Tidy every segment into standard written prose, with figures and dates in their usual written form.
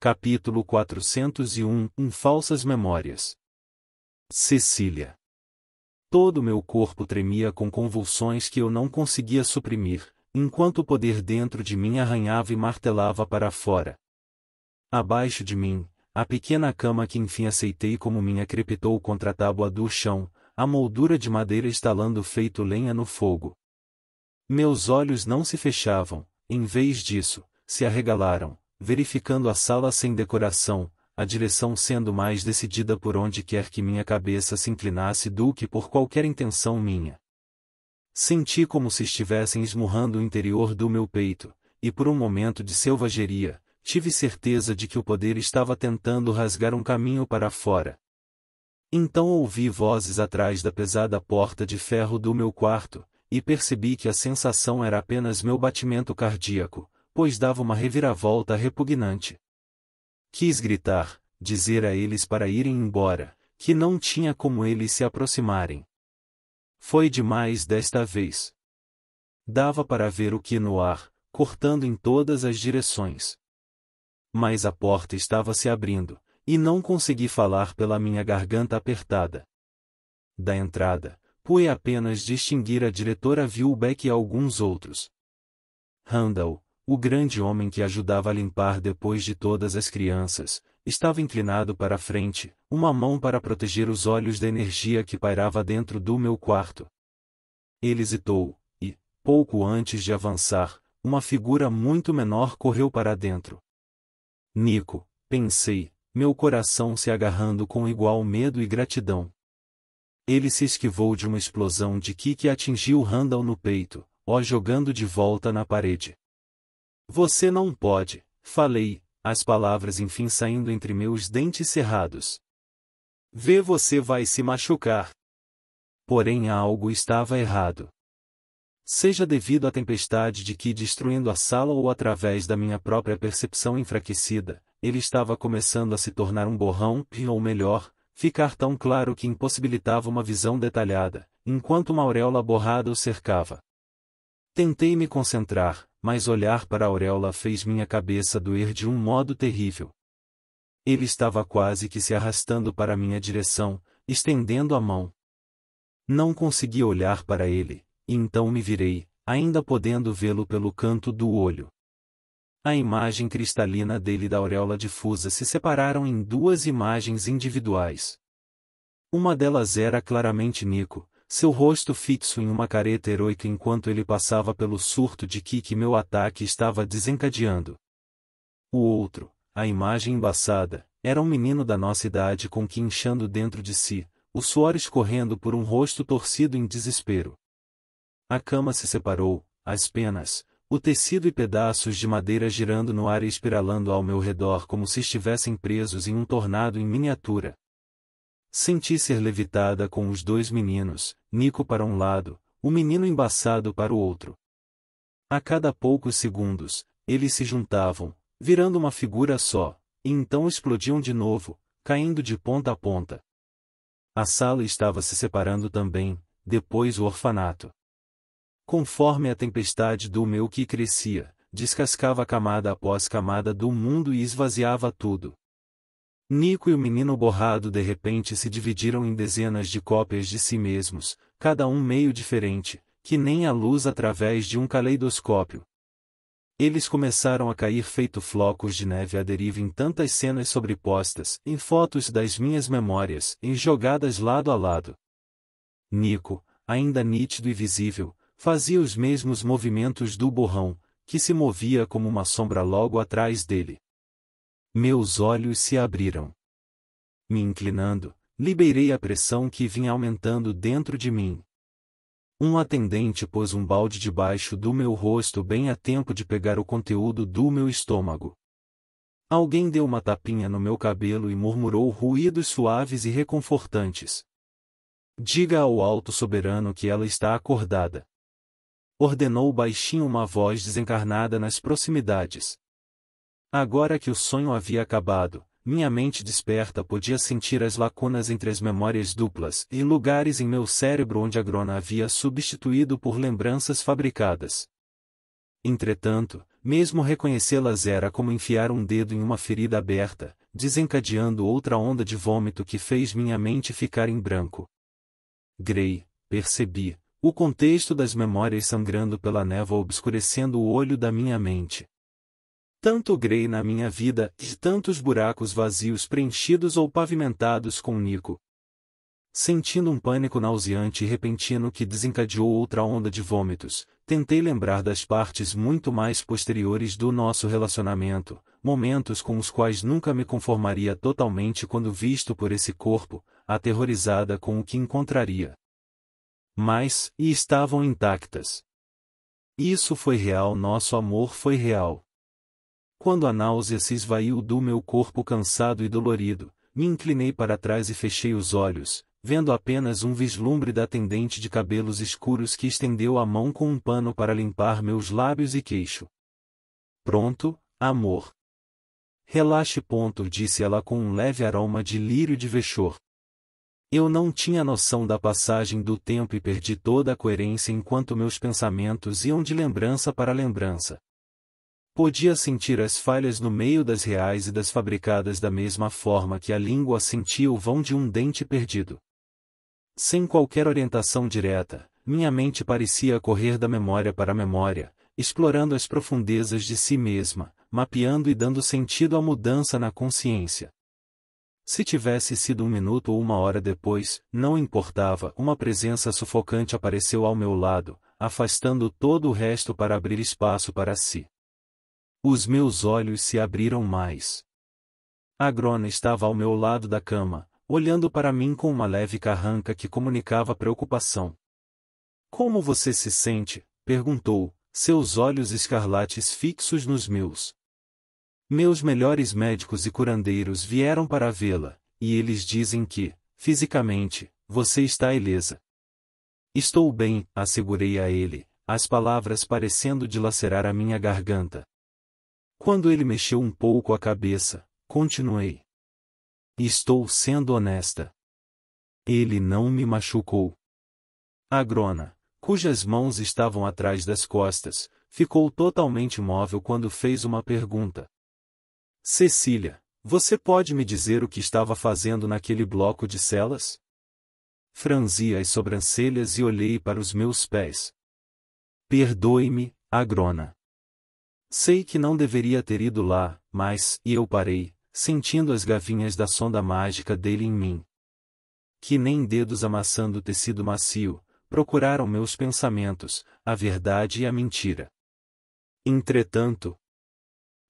Capítulo 401 Falsas memórias. Cecília. Todo meu corpo tremia com convulsões que eu não conseguia suprimir, enquanto o poder dentro de mim arranhava e martelava para fora. Abaixo de mim, a pequena cama que enfim aceitei como minha crepitou contra a tábua do chão, a moldura de madeira estalando feito lenha no fogo. Meus olhos não se fechavam, em vez disso, se arregalaram, verificando a sala sem decoração, a direção sendo mais decidida por onde quer que minha cabeça se inclinasse do que por qualquer intenção minha. Senti como se estivessem esmurrando o interior do meu peito, e por um momento de selvageria, tive certeza de que o poder estava tentando rasgar um caminho para fora. Então ouvi vozes atrás da pesada porta de ferro do meu quarto, e percebi que a sensação era apenas meu batimento cardíaco, pois dava uma reviravolta repugnante. Quis gritar, dizer a eles para irem embora, que não tinha como eles se aproximarem. Foi demais desta vez. Dava para ver o que no ar, cortando em todas as direções. Mas a porta estava se abrindo, e não consegui falar pela minha garganta apertada. Da entrada, pude apenas distinguir a diretora Vilbeck e alguns outros. Randall, o grande homem que ajudava a limpar depois de todas as crianças, estava inclinado para a frente, uma mão para proteger os olhos da energia que pairava dentro do meu quarto. Ele hesitou, e, pouco antes de avançar, uma figura muito menor correu para dentro. Nico, pensei, meu coração se agarrando com igual medo e gratidão. Ele se esquivou de uma explosão de ki que atingiu Randall no peito, o jogando de volta na parede. Você não pode, falei, as palavras enfim saindo entre meus dentes cerrados. Vê, você vai se machucar. Porém algo estava errado. Seja devido à tempestade de ki destruindo a sala ou através da minha própria percepção enfraquecida, ele estava começando a se tornar um borrão, ou melhor, ficar tão claro que impossibilitava uma visão detalhada, enquanto uma auréola borrada o cercava. Tentei me concentrar, mas olhar para a auréola fez minha cabeça doer de um modo terrível. Ele estava quase que se arrastando para minha direção, estendendo a mão. Não consegui olhar para ele, e então me virei, ainda podendo vê-lo pelo canto do olho. A imagem cristalina dele e da auréola difusa se separaram em duas imagens individuais. Uma delas era claramente Nico, seu rosto fixo em uma careta heroica enquanto ele passava pelo surto de ki que meu ataque estava desencadeando. O outro, a imagem embaçada, era um menino da nossa idade com ki inchando dentro de si, o suor escorrendo por um rosto torcido em desespero. A cama se separou, as penas, o tecido e pedaços de madeira girando no ar e espiralando ao meu redor como se estivessem presos em um tornado em miniatura. Senti ser levitada com os dois meninos, Nico para um lado, o menino embaçado para o outro. A cada poucos segundos, eles se juntavam, virando uma figura só, e então explodiam de novo, caindo de ponta a ponta. A sala estava se separando também, depois o orfanato. Conforme a tempestade do meu ki crescia, descascava camada após camada do mundo e esvaziava tudo. Nico e o menino borrado de repente se dividiram em dezenas de cópias de si mesmos, cada um meio diferente, que nem a luz através de um caleidoscópio. Eles começaram a cair feito flocos de neve à deriva em tantas cenas sobrepostas, em fotos das minhas memórias, e jogadas lado a lado. Nico, ainda nítido e visível, fazia os mesmos movimentos do borrão, que se movia como uma sombra logo atrás dele. Meus olhos se abriram. Me inclinando, liberei a pressão que vinha aumentando dentro de mim. Um atendente pôs um balde debaixo do meu rosto bem a tempo de pegar o conteúdo do meu estômago. Alguém deu uma tapinha no meu cabelo e murmurou ruídos suaves e reconfortantes. Diga ao Alto Soberano que ela está acordada. Ordenou baixinho uma voz desencarnada nas proximidades. Agora que o sonho havia acabado, minha mente desperta podia sentir as lacunas entre as memórias duplas e lugares em meu cérebro onde a grona havia substituído por lembranças fabricadas. Entretanto, mesmo reconhecê-las era como enfiar um dedo em uma ferida aberta, desencadeando outra onda de vômito que fez minha mente ficar em branco. Gray, percebi, o contexto das memórias sangrando pela névoa obscurecendo o olho da minha mente. Tanto Gray na minha vida, e tantos buracos vazios preenchidos ou pavimentados com Nico. Sentindo um pânico nauseante e repentino que desencadeou outra onda de vômitos, tentei lembrar das partes muito mais posteriores do nosso relacionamento, momentos com os quais nunca me conformaria totalmente quando visto por esse corpo, aterrorizada com o que encontraria. Mas, e estavam intactas. Isso foi real, nosso amor foi real. Quando a náusea se esvaiu do meu corpo cansado e dolorido, me inclinei para trás e fechei os olhos, vendo apenas um vislumbre da tendente de cabelos escuros que estendeu a mão com um pano para limpar meus lábios e queixo. Pronto, amor. Relaxe. Disse ela com um leve aroma de lírio de vexor. Eu não tinha noção da passagem do tempo e perdi toda a coerência enquanto meus pensamentos iam de lembrança para lembrança. Podia sentir as falhas no meio das reais e das fabricadas da mesma forma que a língua sentia o vão de um dente perdido. Sem qualquer orientação direta, minha mente parecia correr da memória para a memória, explorando as profundezas de si mesma, mapeando e dando sentido à mudança na consciência. Se tivesse sido 1 minuto ou 1 hora depois, não importava, uma presença sufocante apareceu ao meu lado, afastando todo o resto para abrir espaço para si. Os meus olhos se abriram mais. Agrona estava ao meu lado da cama, olhando para mim com uma leve carranca que comunicava preocupação. Como você se sente? Perguntou, seus olhos escarlates fixos nos meus. Meus melhores médicos e curandeiros vieram para vê-la, e eles dizem que, fisicamente, você está ilesa. Estou bem, assegurei a ele, as palavras parecendo dilacerar a minha garganta. Quando ele mexeu um pouco a cabeça, continuei. Estou sendo honesta. Ele não me machucou. Agrona, cujas mãos estavam atrás das costas, ficou totalmente imóvel quando fez uma pergunta. Cecília, você pode me dizer o que estava fazendo naquele bloco de celas? Franzi as sobrancelhas e olhei para os meus pés. Perdoe-me, Agrona. Sei que não deveria ter ido lá, mas, e eu parei, sentindo as gavinhas da sonda mágica dele em mim. Que nem dedos amassando tecido macio, procuraram meus pensamentos, a verdade e a mentira. Entretanto,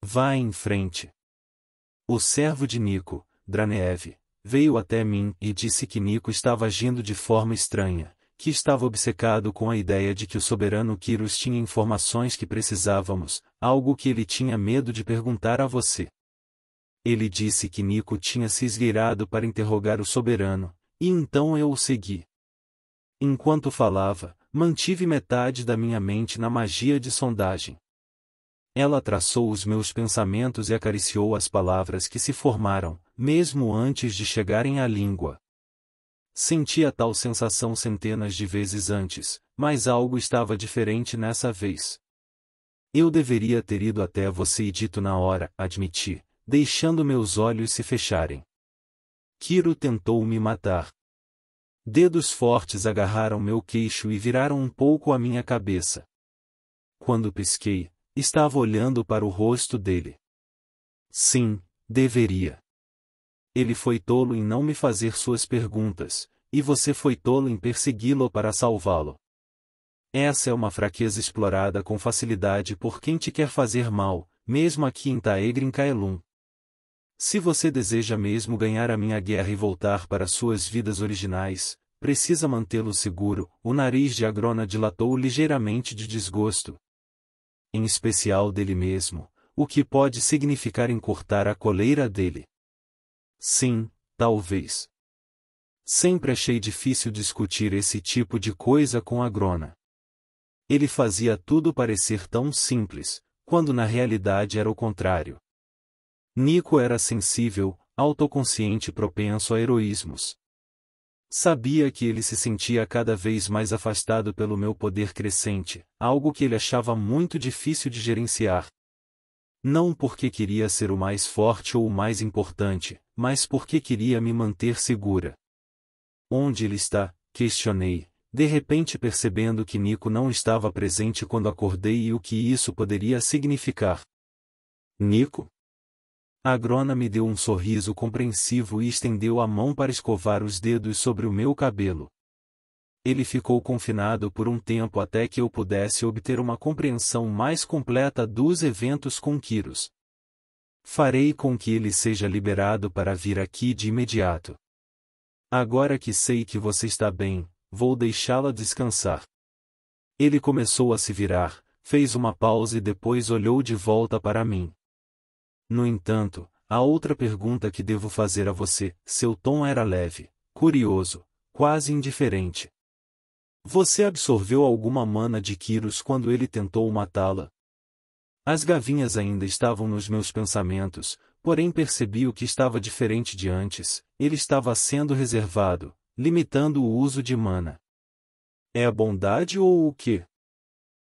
vá em frente. O servo de Nico, Dranev, veio até mim e disse que Nico estava agindo de forma estranha, que estava obcecado com a ideia de que o soberano Kyros tinha informações que precisávamos, algo que ele tinha medo de perguntar a você. Ele disse que Nico tinha se esgueirado para interrogar o soberano, e então eu o segui. Enquanto falava, mantive metade da minha mente na magia de sondagem. Ela traçou os meus pensamentos e acariciou as palavras que se formaram, mesmo antes de chegarem à língua. Sentia tal sensação centenas de vezes antes, mas algo estava diferente nessa vez. Eu deveria ter ido até você e dito na hora, admiti, deixando meus olhos se fecharem. Kiro tentou me matar. Dedos fortes agarraram meu queixo e viraram um pouco a minha cabeça. Quando pisquei, estava olhando para o rosto dele. Sim, deveria. Ele foi tolo em não me fazer suas perguntas, e você foi tolo em persegui-lo para salvá-lo. Essa é uma fraqueza explorada com facilidade por quem te quer fazer mal, mesmo aqui em Taegrin Kaelum. Se você deseja mesmo ganhar a minha guerra e voltar para suas vidas originais, precisa mantê-lo seguro. O nariz de Agrona dilatou ligeiramente de desgosto. Em especial dele mesmo, o que pode significar encurtar a coleira dele. Sim, talvez. Sempre achei difícil discutir esse tipo de coisa com Agrona. Ele fazia tudo parecer tão simples, quando na realidade era o contrário. Nico era sensível, autoconsciente e propenso a heroísmos. Sabia que ele se sentia cada vez mais afastado pelo meu poder crescente, algo que ele achava muito difícil de gerenciar. Não porque queria ser o mais forte ou o mais importante, mas porque queria me manter segura. Onde ele está? Questionei, de repente percebendo que Nico não estava presente quando acordei e o que isso poderia significar. Nico? A Grona me deu um sorriso compreensivo e estendeu a mão para escovar os dedos sobre o meu cabelo. Ele ficou confinado por um tempo até que eu pudesse obter uma compreensão mais completa dos eventos com Kyros. Farei com que ele seja liberado para vir aqui de imediato. Agora que sei que você está bem, vou deixá-la descansar. Ele começou a se virar, fez uma pausa e depois olhou de volta para mim. No entanto, há outra pergunta que devo fazer a você. Seu tom era leve, curioso, quase indiferente. Você absorveu alguma mana de Kyros quando ele tentou matá-la? As gavinhas ainda estavam nos meus pensamentos, porém percebi o que estava diferente de antes. Ele estava sendo reservado, limitando o uso de mana. É a bondade ou o quê?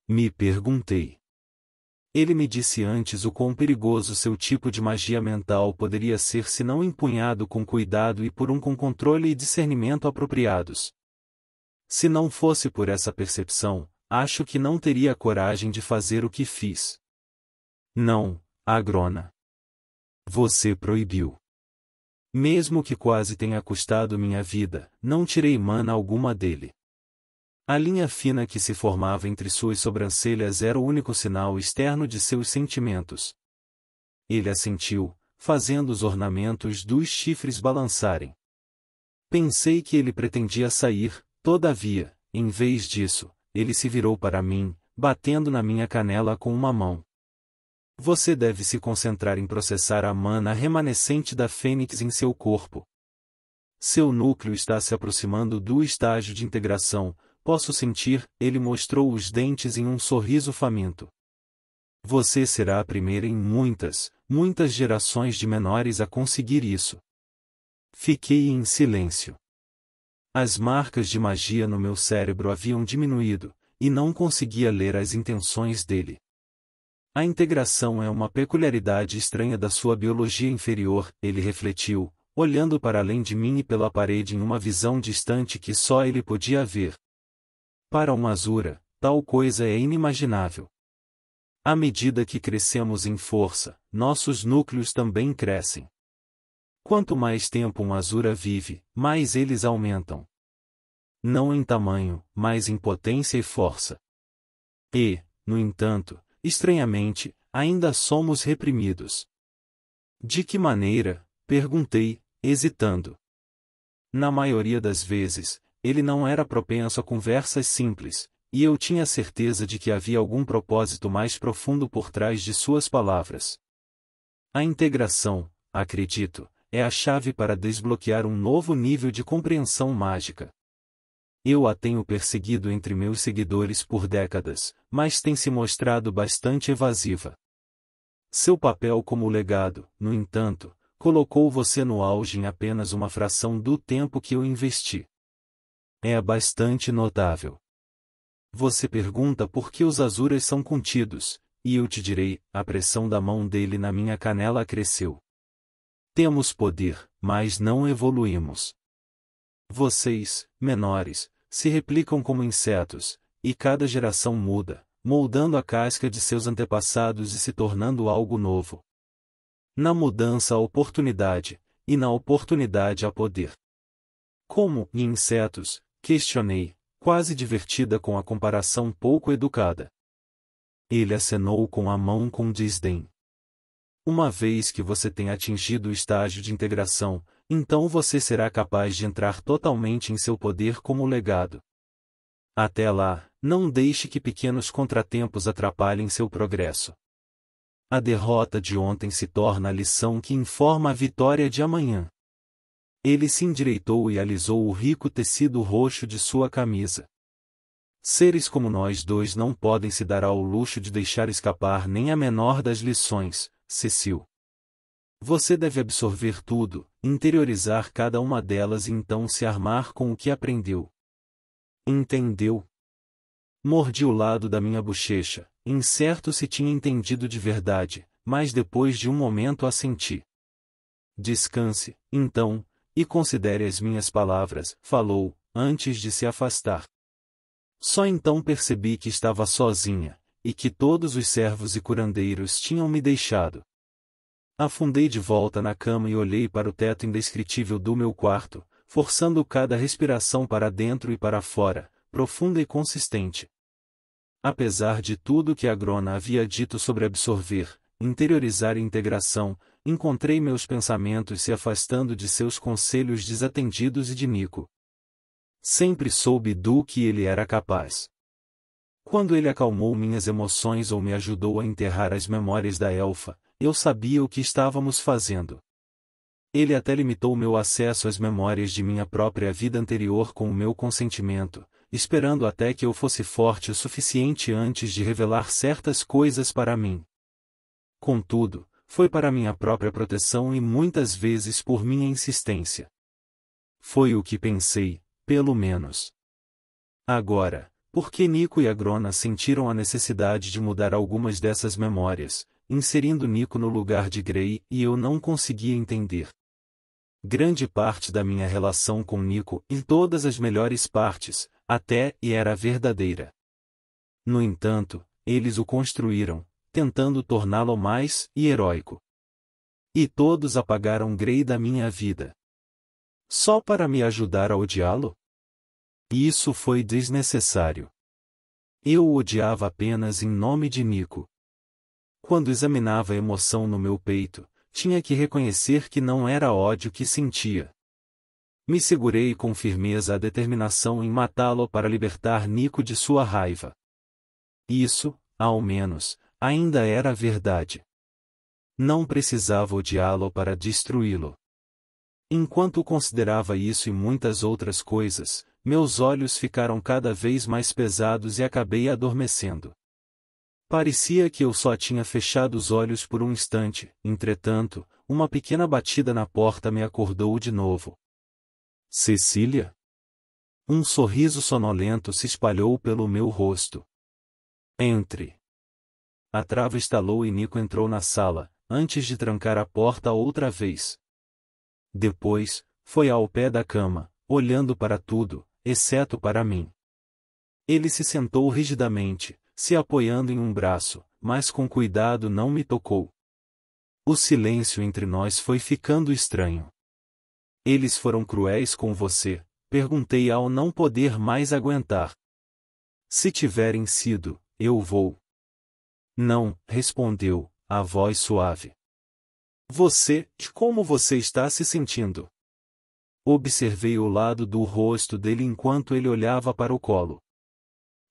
Me perguntei. Ele me disse antes o quão perigoso seu tipo de magia mental poderia ser se não empunhado com cuidado e por um com controle e discernimento apropriados. Se não fosse por essa percepção, acho que não teria coragem de fazer o que fiz. Não, Agrona. Você proibiu. Mesmo que quase tenha custado minha vida, não tirei mana alguma dele. A linha fina que se formava entre suas sobrancelhas era o único sinal externo de seus sentimentos. Ele assentiu, fazendo os ornamentos dos chifres balançarem. Pensei que ele pretendia sair. Todavia, em vez disso, ele se virou para mim, batendo na minha canela com uma mão. Você deve se concentrar em processar a mana remanescente da Fênix em seu corpo. Seu núcleo está se aproximando do estágio de integração, posso sentir. Ele mostrou os dentes em um sorriso faminto. Você será a primeira em muitas, muitas gerações de menores a conseguir isso. Fiquei em silêncio. As marcas de magia no meu cérebro haviam diminuído, e não conseguia ler as intenções dele. A integração é uma peculiaridade estranha da sua biologia inferior, ele refletiu, olhando para além de mim e pela parede em uma visão distante que só ele podia ver. Para uma Azura, tal coisa é inimaginável. À medida que crescemos em força, nossos núcleos também crescem. Quanto mais tempo um Azura vive, mais eles aumentam. Não em tamanho, mas em potência e força. E, no entanto, estranhamente, ainda somos reprimidos. De que maneira? Perguntei, hesitando. Na maioria das vezes, ele não era propenso a conversas simples, e eu tinha certeza de que havia algum propósito mais profundo por trás de suas palavras. A integração, acredito, é a chave para desbloquear um novo nível de compreensão mágica. Eu a tenho perseguido entre meus seguidores por décadas, mas tem se mostrado bastante evasiva. Seu papel como legado, no entanto, colocou você no auge em apenas uma fração do tempo que eu investi. É bastante notável. Você pergunta por que os Azuras são contidos, e eu te direi, a pressão da mão dele na minha canela cresceu. Temos poder, mas não evoluímos. Vocês, menores, se replicam como insetos, e cada geração muda, moldando a casca de seus antepassados e se tornando algo novo. Na mudança há oportunidade, e na oportunidade há poder. Como insetos? Questionei, quase divertida com a comparação pouco educada. Ele acenou com a mão com desdém. Uma vez que você tenha atingido o estágio de integração, então você será capaz de entrar totalmente em seu poder como legado. Até lá, não deixe que pequenos contratempos atrapalhem seu progresso. A derrota de ontem se torna a lição que informa a vitória de amanhã. Ele se endireitou e alisou o rico tecido roxo de sua camisa. Seres como nós dois não podem se dar ao luxo de deixar escapar nem a menor das lições, Cecil. Você deve absorver tudo, interiorizar cada uma delas e então se armar com o que aprendeu. Entendeu? Mordi o lado da minha bochecha, incerto se tinha entendido de verdade, mas depois de um momento assenti. Descanse, então, e considere as minhas palavras, falou, antes de se afastar. Só então percebi que estava sozinha, e que todos os servos e curandeiros tinham me deixado. Afundei de volta na cama e olhei para o teto indescritível do meu quarto, forçando cada respiração para dentro e para fora, profunda e consistente. Apesar de tudo que a Grona havia dito sobre absorver, interiorizar e integração, encontrei meus pensamentos se afastando de seus conselhos desatendidos e de Nico. Sempre soube do que ele era capaz. Quando ele acalmou minhas emoções ou me ajudou a enterrar as memórias da elfa, eu sabia o que estávamos fazendo. Ele até limitou meu acesso às memórias de minha própria vida anterior com o meu consentimento, esperando até que eu fosse forte o suficiente antes de revelar certas coisas para mim. Contudo, foi para minha própria proteção e muitas vezes por minha insistência. Foi o que pensei, pelo menos. Agora, por que Nico e a Grona sentiram a necessidade de mudar algumas dessas memórias, inserindo Nico no lugar de Grey, e eu não conseguia entender. Grande parte da minha relação com Nico, em todas as melhores partes, até e era verdadeira. No entanto, eles o construíram, tentando torná-lo mais heróico. E todos apagaram Grey da minha vida. Só para me ajudar a odiá-lo? Isso foi desnecessário. Eu o odiava apenas em nome de Nico. Quando examinava a emoção no meu peito, tinha que reconhecer que não era ódio que sentia. Me segurei com firmeza a determinação em matá-lo para libertar Nico de sua raiva. Isso, ao menos, ainda era verdade. Não precisava odiá-lo para destruí-lo. Enquanto considerava isso e muitas outras coisas, meus olhos ficaram cada vez mais pesados e acabei adormecendo. Parecia que eu só tinha fechado os olhos por um instante, entretanto, uma pequena batida na porta me acordou de novo. Cecília? Um sorriso sonolento se espalhou pelo meu rosto. Entre. A trava estalou e Nico entrou na sala, antes de trancar a porta outra vez. Depois, foi ao pé da cama, olhando para tudo, exceto para mim. Ele se sentou rigidamente, se apoiando em um braço, mas com cuidado não me tocou. O silêncio entre nós foi ficando estranho. Eles foram cruéis com você? Perguntei ao não poder mais aguentar. Se tiverem sido, eu vou. Não, respondeu, a voz suave. Como você está se sentindo? Observei o lado do rosto dele enquanto ele olhava para o colo.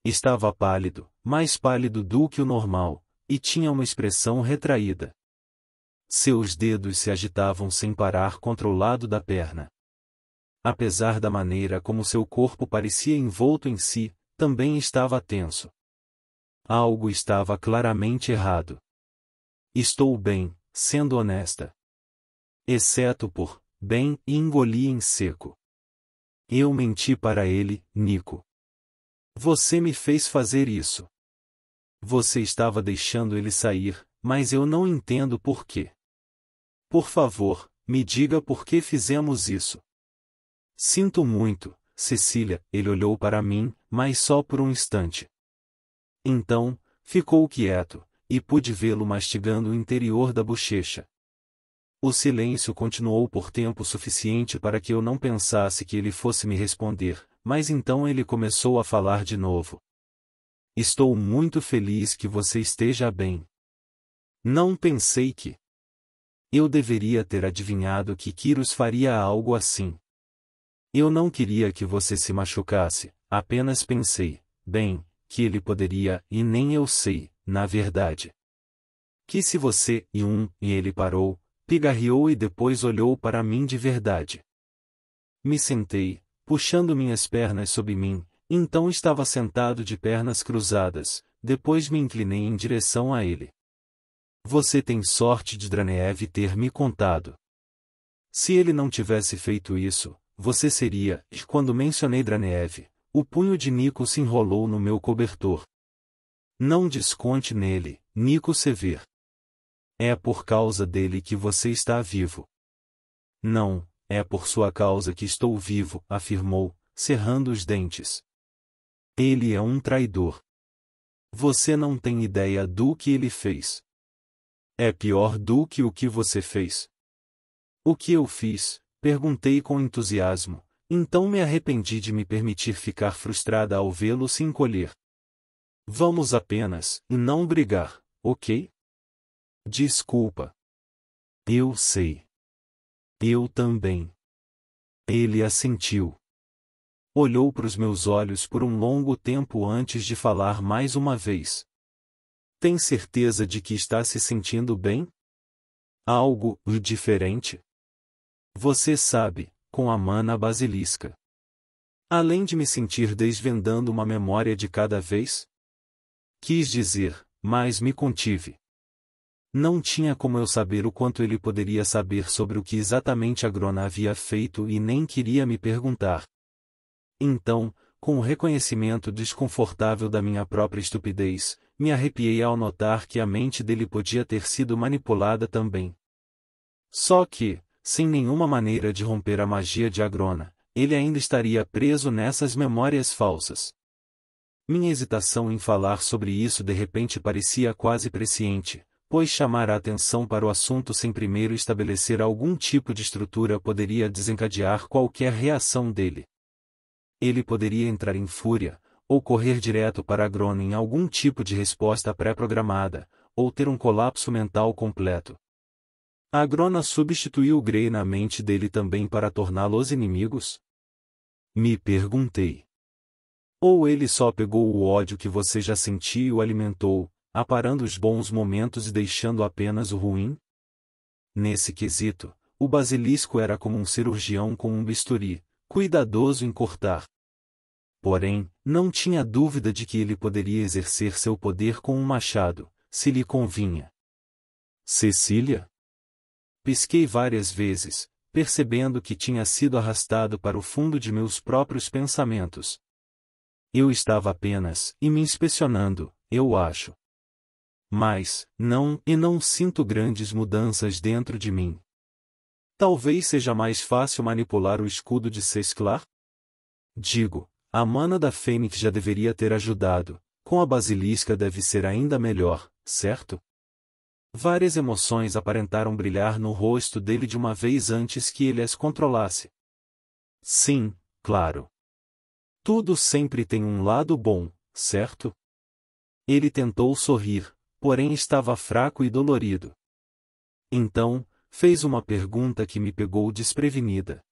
Estava pálido, mais pálido do que o normal, e tinha uma expressão retraída. Seus dedos se agitavam sem parar contra o lado da perna. Apesar da maneira como seu corpo parecia envolto em si, também estava tenso. Algo estava claramente errado. Estou bem, sendo honesta. Exceto por, bem, e engoli em seco. Eu menti para ele, Nico. Você me fez fazer isso. Você estava deixando ele sair, mas eu não entendo por quê. Por favor, me diga por que fizemos isso. Sinto muito, Cecília, ele olhou para mim, mas só por um instante. Então, ficou quieto, e pude vê-lo mastigando o interior da bochecha. O silêncio continuou por tempo suficiente para que eu não pensasse que ele fosse me responder, mas então ele começou a falar de novo. Estou muito feliz que você esteja bem. Não pensei que... Eu deveria ter adivinhado que Kyros faria algo assim. Eu não queria que você se machucasse, apenas pensei, bem, que ele poderia, e nem eu sei, na verdade. Que se você, e ele parou, pigarreou e depois olhou para mim de verdade. Me sentei, puxando minhas pernas sob mim, então estava sentado de pernas cruzadas, depois me inclinei em direção a ele. Você tem sorte de Dranev ter me contado. Se ele não tivesse feito isso, você seria, e quando mencionei Dranev, o punho de Nico se enrolou no meu cobertor. Não desconte nele, Nico Sever. É por causa dele que você está vivo. Não, é por sua causa que estou vivo, afirmou, cerrando os dentes. Ele é um traidor. Você não tem ideia do que ele fez. É pior do que o que você fez. O que eu fiz? Perguntei com entusiasmo, então me arrependi de me permitir ficar frustrada ao vê-lo se encolher. Vamos apenas, não brigar, ok? Desculpa. Eu sei. Eu também. Ele assentiu. Olhou para os meus olhos por um longo tempo antes de falar mais uma vez. Tem certeza de que está se sentindo bem? Algo diferente? Você sabe, com a mana basilisca. Além de me sentir desvendando uma memória de cada vez? Quis dizer, mas me contive. Não tinha como eu saber o quanto ele poderia saber sobre o que exatamente Agrona havia feito e nem queria me perguntar. Então, com o reconhecimento desconfortável da minha própria estupidez, me arrepiei ao notar que a mente dele podia ter sido manipulada também. Só que, sem nenhuma maneira de romper a magia de Agrona, ele ainda estaria preso nessas memórias falsas. Minha hesitação em falar sobre isso de repente parecia quase presciente, pois chamar a atenção para o assunto sem primeiro estabelecer algum tipo de estrutura poderia desencadear qualquer reação dele. Ele poderia entrar em fúria, ou correr direto para Agrona em algum tipo de resposta pré-programada, ou ter um colapso mental completo. Agrona substituiu Grey na mente dele também para torná-los inimigos? Me perguntei. Ou ele só pegou o ódio que você já sentia e o alimentou, aparando os bons momentos e deixando apenas o ruim? Nesse quesito, o basilisco era como um cirurgião com um bisturi, cuidadoso em cortar. Porém, não tinha dúvida de que ele poderia exercer seu poder com um machado, se lhe convinha. Cecília? Pisquei várias vezes, percebendo que tinha sido arrastado para o fundo de meus próprios pensamentos. Eu estava apenas me inspecionando, eu acho. Mas, não sinto grandes mudanças dentro de mim. Talvez seja mais fácil manipular o escudo de Sesclar? Digo, a mana da Fênix já deveria ter ajudado, com a basilisca deve ser ainda melhor, certo? Várias emoções aparentaram brilhar no rosto dele de uma vez antes que ele as controlasse. Sim, claro. Tudo sempre tem um lado bom, certo? Ele tentou sorrir, porém estava fraco e dolorido. Então, fez uma pergunta que me pegou desprevenida.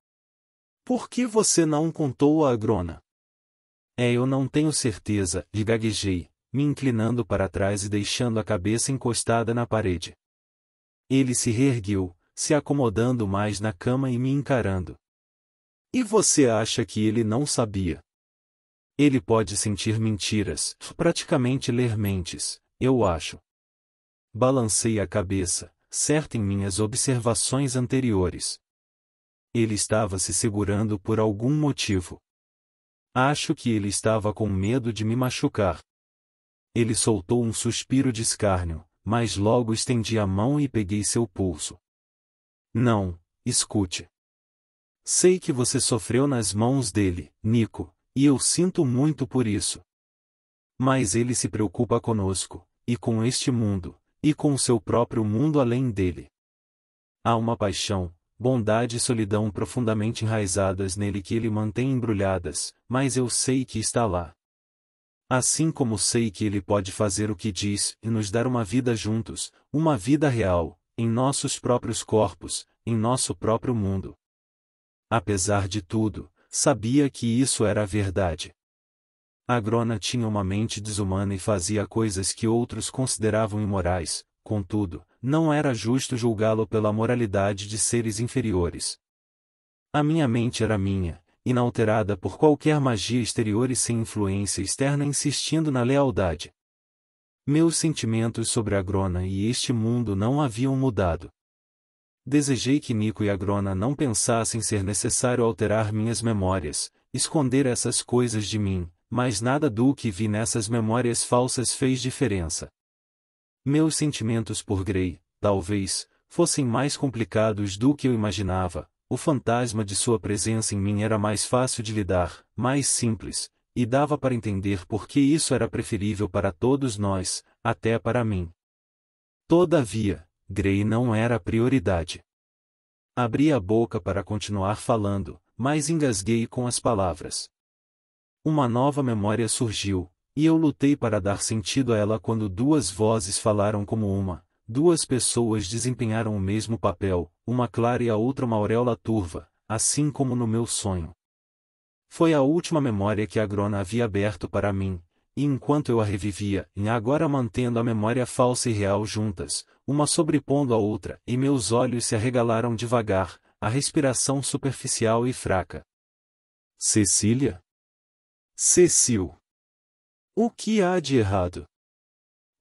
Por que você não contou a Agrona? Eu não tenho certeza, e gaguejei, me inclinando para trás e deixando a cabeça encostada na parede. Ele se reergueu, se acomodando mais na cama e me encarando. E você acha que ele não sabia? Ele pode sentir mentiras, praticamente ler mentes, eu acho. Balancei a cabeça, certo em minhas observações anteriores. Ele estava se segurando por algum motivo. Acho que ele estava com medo de me machucar. Ele soltou um suspiro de escárnio, mas logo estendi a mão e peguei seu pulso. Não, escute. Sei que você sofreu nas mãos dele, Nico, e eu sinto muito por isso. Mas ele se preocupa conosco, e com este mundo, e com o seu próprio mundo além dele. Há uma paixão, bondade e solidão profundamente enraizadas nele que ele mantém embrulhadas, mas eu sei que está lá. Assim como sei que ele pode fazer o que diz e nos dar uma vida juntos, uma vida real, em nossos próprios corpos, em nosso próprio mundo. Apesar de tudo, sabia que isso era a verdade. Agrona tinha uma mente desumana e fazia coisas que outros consideravam imorais, contudo, não era justo julgá-lo pela moralidade de seres inferiores. A minha mente era minha, inalterada por qualquer magia exterior e sem influência externa insistindo na lealdade. Meus sentimentos sobre Agrona e este mundo não haviam mudado. Desejei que Nico e Agrona não pensassem ser necessário alterar minhas memórias, esconder essas coisas de mim, mas nada do que vi nessas memórias falsas fez diferença. Meus sentimentos por Grey, talvez, fossem mais complicados do que eu imaginava. O fantasma de sua presença em mim era mais fácil de lidar, mais simples, e dava para entender por que isso era preferível para todos nós, até para mim. Todavia, Gray não era a prioridade. Abri a boca para continuar falando, mas engasguei com as palavras. Uma nova memória surgiu, e eu lutei para dar sentido a ela quando duas vozes falaram como uma. Duas pessoas desempenharam o mesmo papel, uma clara e a outra uma auréola turva, assim como no meu sonho. Foi a última memória que a Grona havia aberto para mim, e enquanto eu a revivia, e agora mantendo a memória falsa e real juntas, uma sobrepondo a outra, e meus olhos se arregalaram devagar, a respiração superficial e fraca. Cecília? Cecil. O que há de errado?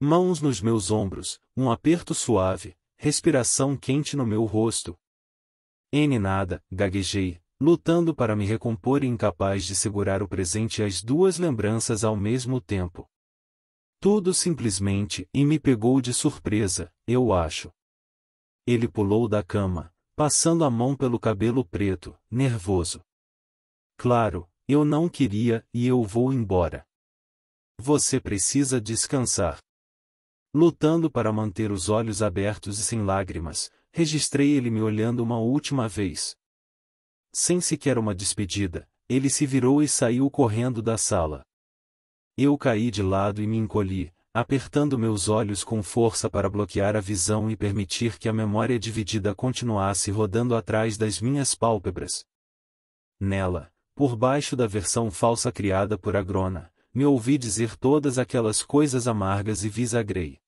Mãos nos meus ombros, um aperto suave, respiração quente no meu rosto. Nada, gaguejei, lutando para me recompor e incapaz de segurar o presente e as duas lembranças ao mesmo tempo. Tudo simplesmente e me pegou de surpresa, eu acho. Ele pulou da cama, passando a mão pelo cabelo preto, nervoso. Claro, eu não queria e eu vou embora. Você precisa descansar. Lutando para manter os olhos abertos e sem lágrimas, registrei ele me olhando uma última vez. Sem sequer uma despedida, ele se virou e saiu correndo da sala. Eu caí de lado e me encolhi, apertando meus olhos com força para bloquear a visão e permitir que a memória dividida continuasse rodando atrás das minhas pálpebras. Nela, por baixo da versão falsa criada por Agrona, me ouvi dizer todas aquelas coisas amargas e visagrei.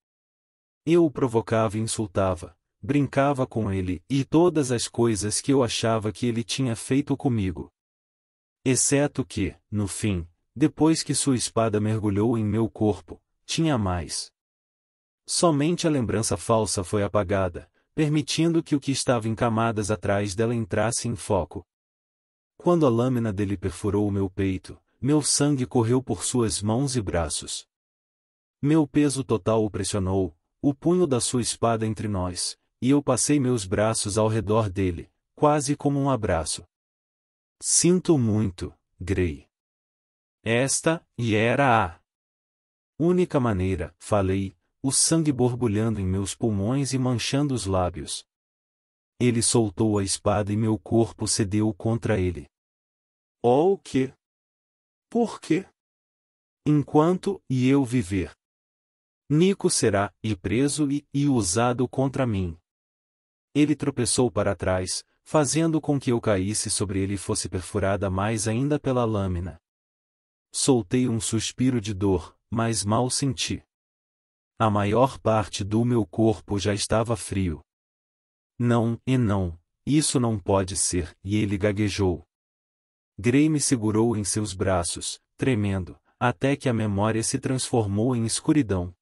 Eu o provocava e insultava, brincava com ele e todas as coisas que eu achava que ele tinha feito comigo. Exceto que, no fim, depois que sua espada mergulhou em meu corpo, tinha mais. Somente a lembrança falsa foi apagada, permitindo que o que estava em camadas atrás dela entrasse em foco. Quando a lâmina dele perfurou o meu peito, meu sangue correu por suas mãos e braços. Meu peso total o pressionou, o punho da sua espada entre nós, e eu passei meus braços ao redor dele, quase como um abraço. Sinto muito, Gray. Esta era a única maneira, falei, o sangue borbulhando em meus pulmões e manchando os lábios. Ele soltou a espada e meu corpo cedeu contra ele. Oh, o quê? Por quê? Enquanto eu viver, Nico será preso e usado contra mim. Ele tropeçou para trás, fazendo com que eu caísse sobre ele e fosse perfurada mais ainda pela lâmina. Soltei um suspiro de dor, mas mal senti. A maior parte do meu corpo já estava frio. Não, isso não pode ser, e ele gaguejou. Gray me segurou em seus braços, tremendo, até que a memória se transformou em escuridão.